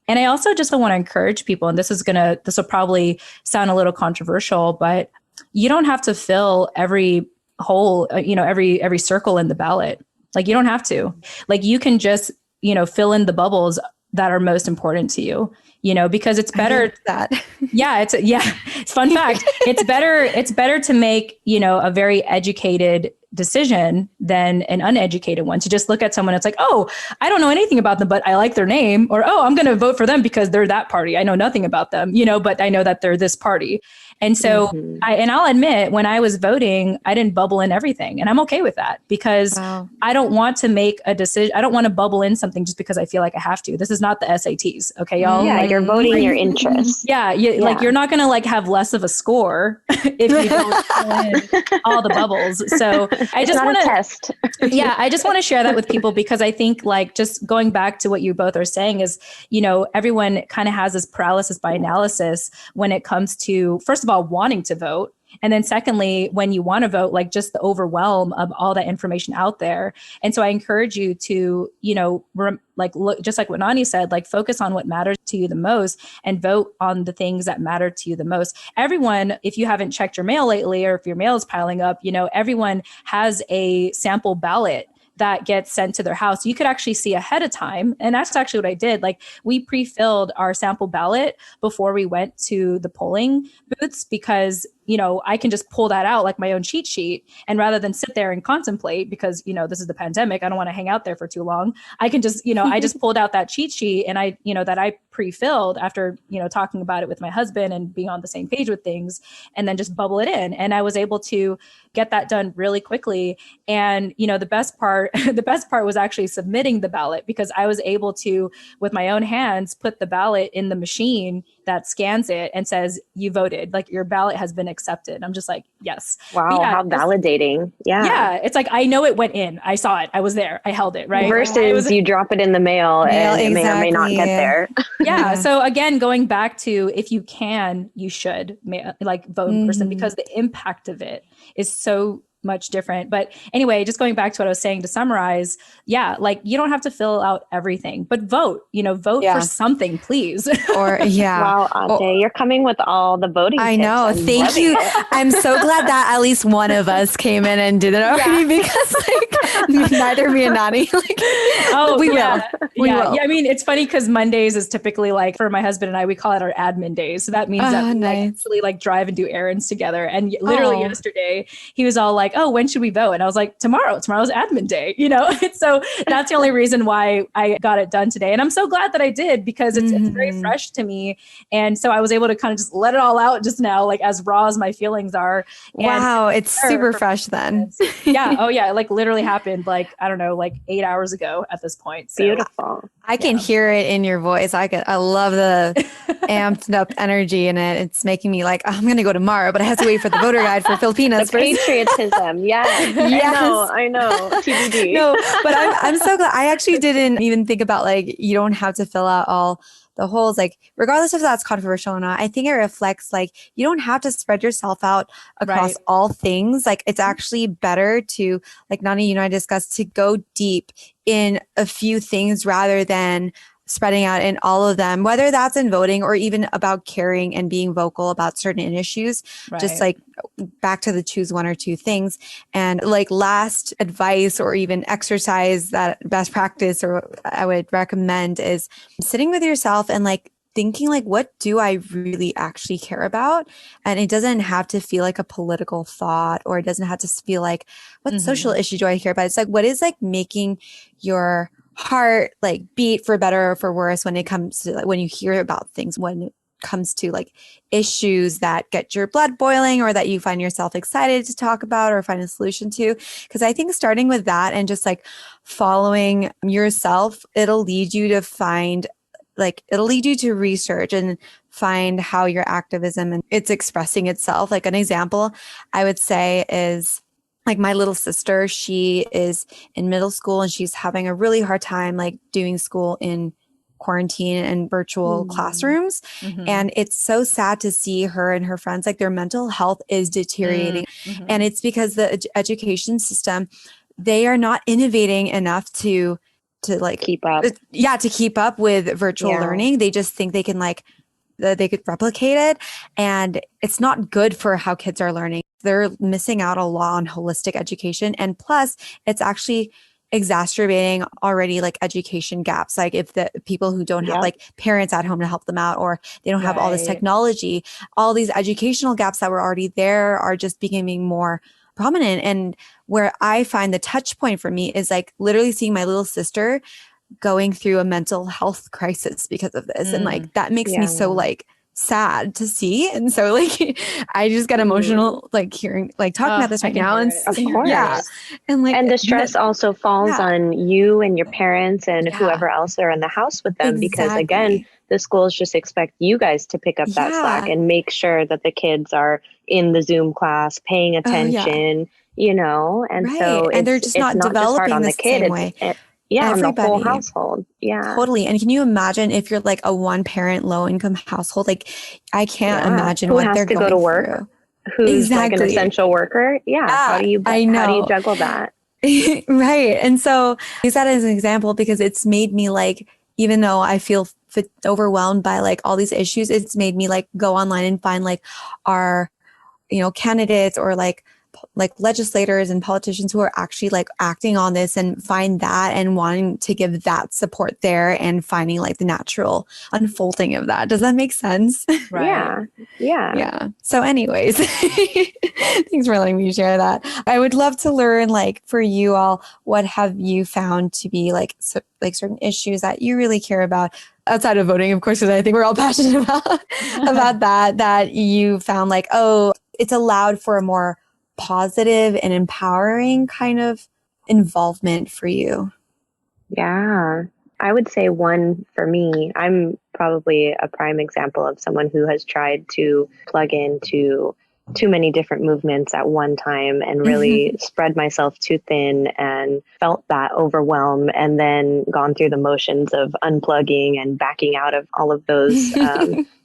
And I also just want to encourage people, and this will probably sound a little controversial, but you don't have to fill every hole, every circle in the ballot. Like you don't have to. Like you can just, fill in the bubbles that are most important to you. because it's better that. It's fun fact. It's better to make, a very educated decision than an uneducated one. To just look at someone, it's like, oh, I don't know anything about them, but I like their name, or, oh, I'm going to vote for them because they're that party. I know nothing about them, but I know that they're this party. And so I'll admit, when I was voting, I didn't bubble in everything, and I'm okay with that, because I don't want to make a decision. I don't want to bubble in something just because I feel like I have to. This is not the SATs. Okay, y'all. Yeah. You're voting your interests. Like, you're not going to like have less of a score if you don't fill in all the bubbles. So I just want to test. I just want to share that with people, because I think, like, just going back to what you both are saying is, everyone kind of has this paralysis by analysis when it comes to, first of all, wanting to vote. And then secondly, when you want to vote, like, just the overwhelm of all that information out there. And so I encourage you to, look, just like what Nani said, like, focus on what matters to you the most and vote on the things that matter to you the most. Everyone, if you haven't checked your mail lately, or if your mail is piling up, everyone has a sample ballot that gets sent to their house. You could actually see ahead of time. And that's actually what I did. Like, we pre-filled our sample ballot before we went to the polling booths, because, I can just pull that out like my own cheat sheet. And rather than sit there and contemplate, because, this is the pandemic, I don't want to hang out there for too long. I can just, I just pulled out that cheat sheet, and that I pre-filled after, talking about it with my husband and being on the same page with things, and then just bubble it in. And I was able to get that done really quickly. And, the best part was actually submitting the ballot, because I was able to, with my own hands, put the ballot in the machine that scans it and says, you voted, like, your ballot has been accepted. I'm just like, yes. Wow. How validating. Yeah. It's like, I know it went in. I saw it. I was there. I held it. Right. Versus you drop it in the mail and it may or may not get there. Yeah. So again, going back to, if you can, you should vote in person, because the impact of it is so much different. But anyway, just going back to what I was saying to summarize, like, you don't have to fill out everything, but vote, vote for something, please. Or Wow, Ante, you're coming with all the voting I tips. know. Thank you. I'm so glad that at least one of us came in and did it already, because like, neither me and Nani, we will. Yeah. I mean, it's funny, because Mondays is typically, like, for my husband and I, we call it our admin days. So that means that we actually like drive and do errands together. And literally yesterday, he was all like, oh, when should we vote? And I was like, tomorrow's admin day, So that's the only reason why I got it done today. And I'm so glad that I did, because it's very fresh to me. And so I was able to kind of just let it all out just now, like, as raw as my feelings are. And wow. It's super fresh then. Yeah. Oh yeah. It like literally happened, like, I don't know, like 8 hours ago at this point. So, beautiful. I can hear it in your voice. I love the amped up energy in it. It's making me like, I'm going to go tomorrow, but I have to wait for the voter guide for Filipinas. The patriotism. Yes. I know. TBD. No, but I'm so glad. I actually didn't even think about, like, you don't have to fill out all the holes, like, regardless if that's controversial or not. I think it reflects, like, you don't have to spread yourself out across all things. Like, it's actually better to, like Nani, you and I discussed, to go deep in a few things rather than spreading out in all of them, whether that's in voting or even about caring and being vocal about certain issues. Just like back to the choose one or two things. And like, last advice or even exercise, that best practice, or I would recommend, is sitting with yourself and like thinking, like, what do I really actually care about? And it doesn't have to feel like a political thought, or it doesn't have to feel like, what social issue do I care about? It's like, what is like making your heart like beat, for better or for worse, when it comes to, like, when you hear about things, when it comes to like issues that get your blood boiling, or that you find yourself excited to talk about or find a solution to. Because I think starting with that and just like following yourself, it'll lead you to find, like, it'll lead you to research and find how your activism and it's expressing itself. Like, an example I would say is, like, my little sister, she is in middle school and she's having a really hard time, like, doing school in quarantine and virtual classrooms. And it's so sad to see her and her friends, like, their mental health is deteriorating. And it's because the education system, they are not innovating enough to like keep up. To keep up with virtual learning. They just think they can, like, they could replicate it. And it's not good for how kids are learning. They're missing out a lot on holistic education. And plus, it's actually exacerbating already like education gaps. Like if the people who don't have like parents at home to help them out, or they don't have all this technology, all these educational gaps that were already there are just becoming more prominent. And where I find the touch point for me is like literally seeing my little sister going through a mental health crisis because of this. And like, that makes me so like sad to see. And so like, I just get emotional, like hearing, like talking about this right now. And of course. Yeah. And like, and the stress also falls on you and your parents and whoever else are in the house with them, because again, the schools just expect you guys to pick up that slack and make sure that the kids are in the Zoom class, paying attention, you know, and so and they're just not developing on the kid. Same way. On the whole household. Yeah. Totally. And can you imagine if you're like a one parent low income household? Like I can't imagine what they're going through. Who has to go to work? Who's like an essential worker? Yeah. How do you juggle that? Right. And so I use that as an example because it's made me like, even though I feel overwhelmed by like all these issues, it's made me like go online and find like our, you know, candidates or like legislators and politicians who are actually like acting on this and find that and wanting to give that support there and finding like the natural unfolding of that. Does that make sense? Right. Yeah. So anyways, thanks for letting me share that. I would love to learn, like, for you all, what have you found to be like certain issues that you really care about outside of voting, of course, because I think we're all passionate about that you found like, oh, it's allowed for a more positive and empowering kind of involvement for you? Yeah, I would say one for me, I'm probably a prime example of someone who has tried to plug into too many different movements at one time and really spread myself too thin and felt that overwhelm, and then gone through the motions of unplugging and backing out of all of those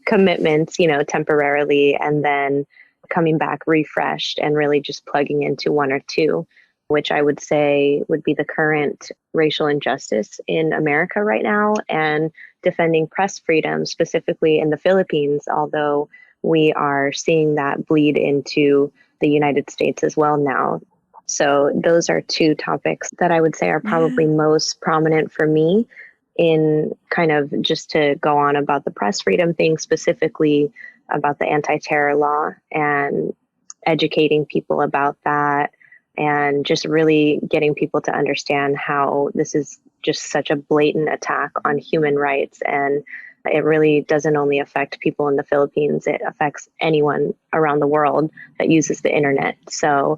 commitments, you know, temporarily, and then coming back refreshed and really just plugging into one or two, which I would say would be the current racial injustice in America right now, and defending press freedom, specifically in the Philippines, although we are seeing that bleed into the United States as well now. So those are two topics that I would say are probably most prominent for me in kind of, just to go on about the press freedom thing, specifically about the anti-terror law and educating people about that, and just really getting people to understand how this is just such a blatant attack on human rights. And it really doesn't only affect people in the Philippines, it affects anyone around the world that uses the internet. So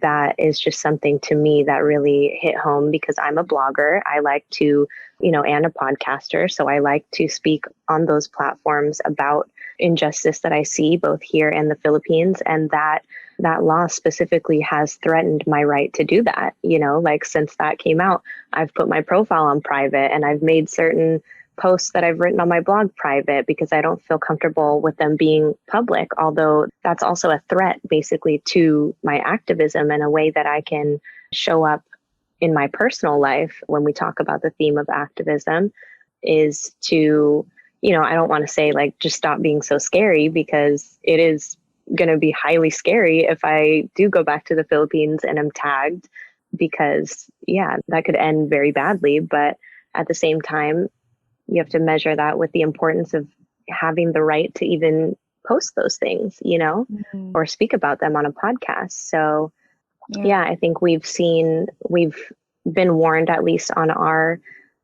that is just something to me that really hit home, because I'm a blogger. I like to, and a podcaster. So I like to speak on those platforms about injustice that I see both here and the Philippines. And that law specifically has threatened my right to do that. Since that came out, I've put my profile on private, and I've made certain posts that I've written on my blog private because I don't feel comfortable with them being public, although that's also a threat basically to my activism and a way that I can show up in my personal life when we talk about the theme of activism is to, I don't want to say just stop being so scary, because it is going to be highly scary if I do go back to the Philippines and am tagged, because that could end very badly. But at the same time, you have to measure that with the importance of having the right to even post those things, or speak about them on a podcast. So I think we've been warned, at least on our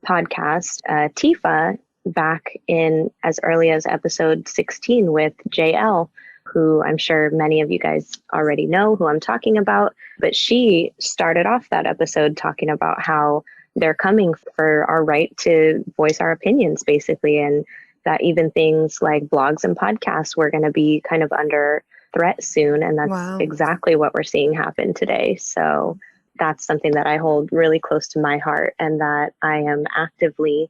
podcast, TFAW, back in as early as episode 16 with JL, who I'm sure many of you guys already know who I'm talking about. But she started off that episode talking about how they're coming for our right to voice our opinions, basically, and that even things like blogs and podcasts were going to be kind of under threat soon. And that's exactly what we're seeing happen today. So that's something that I hold really close to my heart, and that I am actively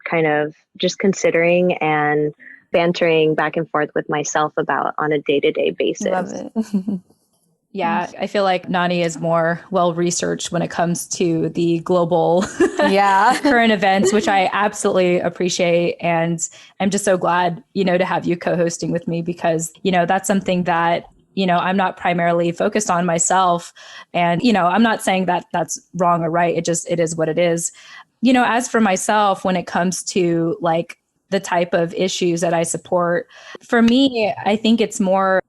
kind of just considering and bantering back and forth with myself about on a day-to-day basis. Love it. Yeah, I feel like Nani is more well-researched when it comes to the global current events, which I absolutely appreciate. And I'm just so glad, to have you co-hosting with me, because, that's something that I'm not primarily focused on myself. And, I'm not saying that that's wrong or right. It is what it is. As for myself, when it comes to like the type of issues that I support, for me, I think it's more,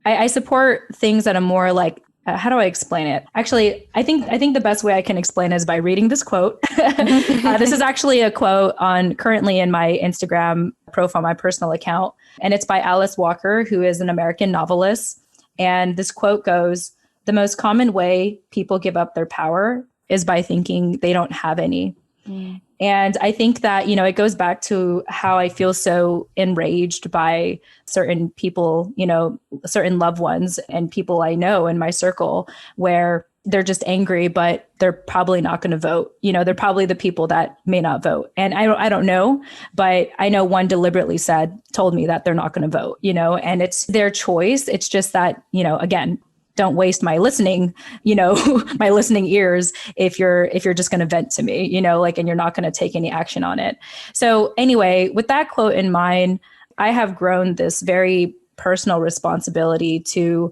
I support things that are more like, how do I explain it? Actually, I think the best way I can explain is by reading this quote. This is actually a quote currently in my Instagram profile, my personal account, and it's by Alice Walker, who is an American novelist. And this quote goes, "The most common way people give up their power is by thinking they don't have any." Mm. And I think that, it goes back to how I feel so enraged by certain people, certain loved ones and people I know in my circle where they're just angry, but they're probably not going to vote. They're probably the people that may not vote. And I don't know, but I know one deliberately told me that they're not going to vote, and it's their choice. It's just that, again, don't waste my listening, my listening ears if you're just going to vent to me, and you're not going to take any action on it. So anyway, with that quote in mind, I have grown this very personal responsibility to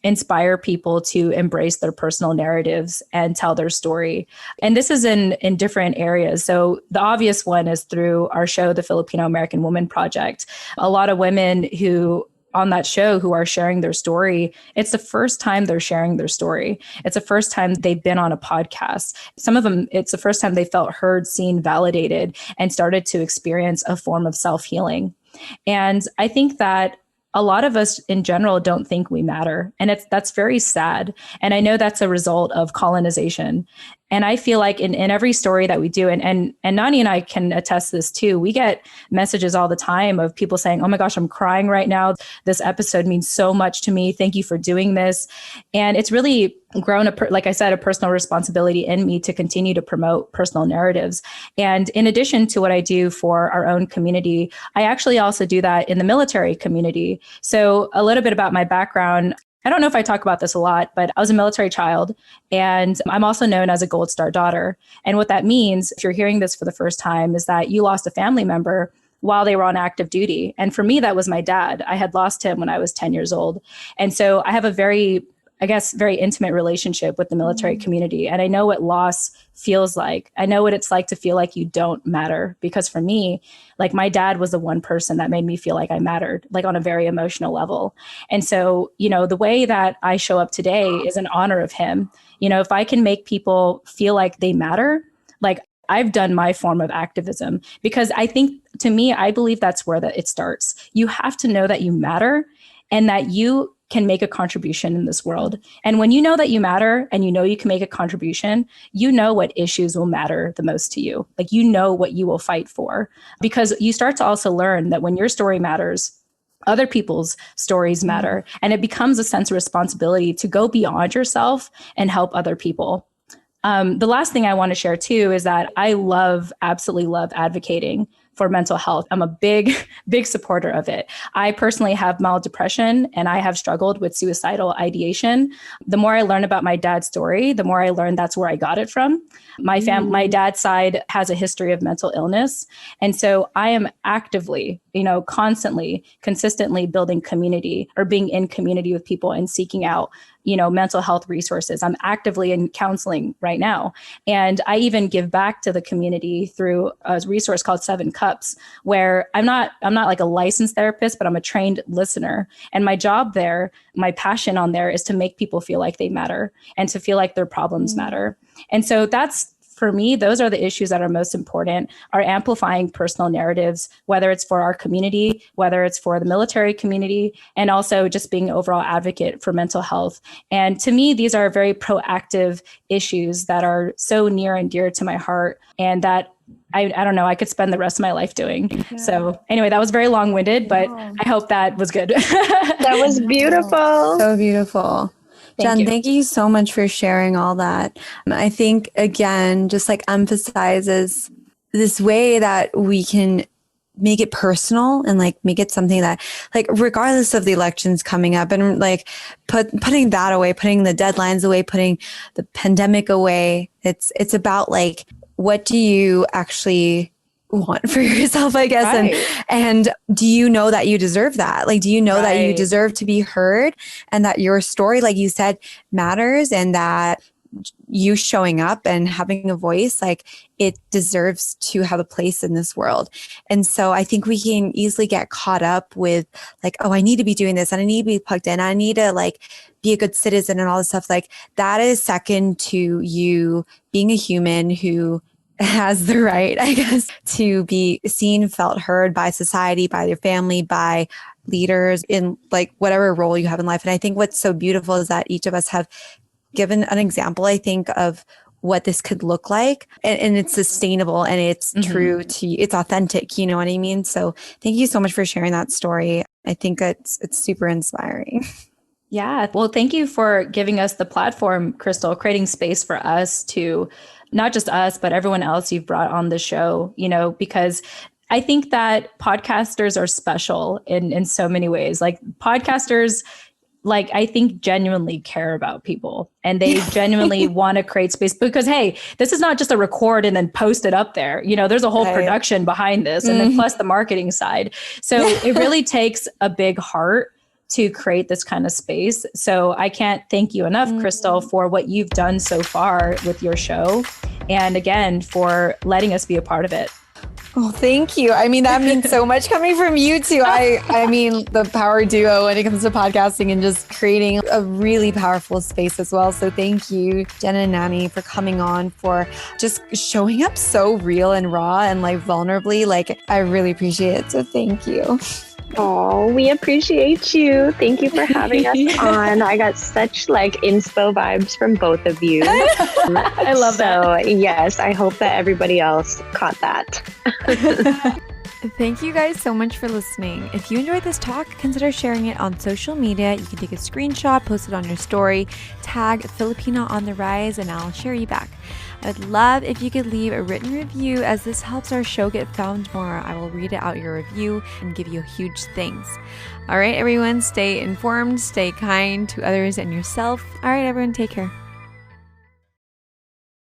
inspire people to embrace their personal narratives and tell their story. And this is in different areas. So the obvious one is through our show, the Filipino American Woman Project. A lot of women who on that show who are sharing their story, it's the first time they're sharing their story. It's the first time they've been on a podcast. Some of them, it's the first time they felt heard, seen, validated, and started to experience a form of self-healing. And I think that a lot of us in general don't think we matter. And that's very sad. And I know that's a result of colonization. And I feel like in every story that we do, and Nani and I can attest to this too, we get messages all the time of people saying, "Oh my gosh, I'm crying right now. This episode means so much to me. Thank you for doing this." And it's really grown, like I said, a personal responsibility in me to continue to promote personal narratives. And in addition to what I do for our own community, I actually also do that in the military community. So a little bit about my background. I don't know if I talk about this a lot, but I was a military child, and I'm also known as a Gold Star daughter. And what that means, if you're hearing this for the first time, is that you lost a family member while they were on active duty. And for me, that was my dad. I had lost him when I was 10 years old. And so I have a very intimate relationship with the military community. And I know what loss feels like. I know what it's like to feel like you don't matter. Because for me, like my dad was the one person that made me feel like I mattered, like on a very emotional level. And so, the way that I show up today is in honor of him. If I can make people feel like they matter, like I've done my form of activism, because I think, to me, I believe that's where it starts. You have to know that you matter and that you can make a contribution in this world. And when you know that you matter and you know you can make a contribution, you know what issues will matter the most to you. Like, what you will fight for, because you start to also learn that when your story matters, other people's stories matter. And it becomes a sense of responsibility to go beyond yourself and help other people. The last thing I want to share too is that I absolutely love advocating for mental health. I'm a big supporter of it. I personally have mild depression and I have struggled with suicidal ideation. The more I learn about my dad's story, the more I learn that's where I got it from. My dad's side has a history of mental illness. And so I am actively, constantly, consistently building community or being in community with people and seeking out, mental health resources. I'm actively in counseling right now. And I even give back to the community through a resource called 7 Cups, where I'm not like a licensed therapist, but I'm a trained listener. And my job there, my passion on there is to make people feel like they matter and to feel like their problems matter. And so that's, for me, those are the issues that are most important, are amplifying personal narratives, whether it's for our community, whether it's for the military community, and also just being an overall advocate for mental health. And to me, these are very proactive issues that are so near and dear to my heart, and that I don't know, I could spend the rest of my life doing. Yeah. So anyway, that was very long-winded, but I hope that was good. That was beautiful. So beautiful. Jen, thank you so much for sharing all that. I think, again, just like emphasizes this way that we can make it personal and like make it something that, like, regardless of the elections coming up, and like putting that away, putting the deadlines away, putting the pandemic away. It's about like, what do you actually want for yourself, I guess. Right. And do you know that you deserve that? Like, do you know that you deserve to be heard and that your story, like you said, matters, and that you showing up and having a voice, like it deserves to have a place in this world. And so I think we can easily get caught up with like, oh, I need to be doing this and I need to be plugged in. I need to like be a good citizen and all this stuff. Like that is second to you being a human who has the right, I guess, to be seen, felt, heard by society, by your family, by leaders in like whatever role you have in life. And I think what's so beautiful is that each of us have given an example, I think, of what this could look like, and it's sustainable and it's true to you. It's authentic. You know what I mean? So thank you so much for sharing that story. I think it's super inspiring. Yeah. Well, thank you for giving us the platform, Crystal, creating space for us to, not just us, but everyone else you've brought on the show, you know, because I think that podcasters are special in so many ways. Like podcasters, like I think genuinely care about people and they genuinely want to create space because, hey, this is not just a record and then post it up there. You know, there's a whole production behind this and then plus the marketing side. So it really takes a big heart to create this kind of space. So I can't thank you enough, Crystal, for what you've done so far with your show. And again, for letting us be a part of it. Oh, thank you. I mean, that means so much coming from you too. I mean, the power duo when it comes to podcasting and just creating a really powerful space as well. So thank you, Jen and Nani, for coming on, for just showing up so real and raw and like vulnerably. Like, I really appreciate it. So thank you. Oh, we appreciate you. Thank you for having us on. I got such like inspo vibes from both of you. I love that. So yes, I hope that everybody else caught that. Thank you guys so much for listening. If you enjoyed this talk, consider sharing it on social media. You can take a screenshot, post it on your story, tag Filipina on the Rise, and I'll share you back. I'd love if you could leave a written review, as this helps our show get found more. I will read out your review and give you a huge thanks. All right, everyone, stay informed, stay kind to others and yourself. All right, everyone, take care.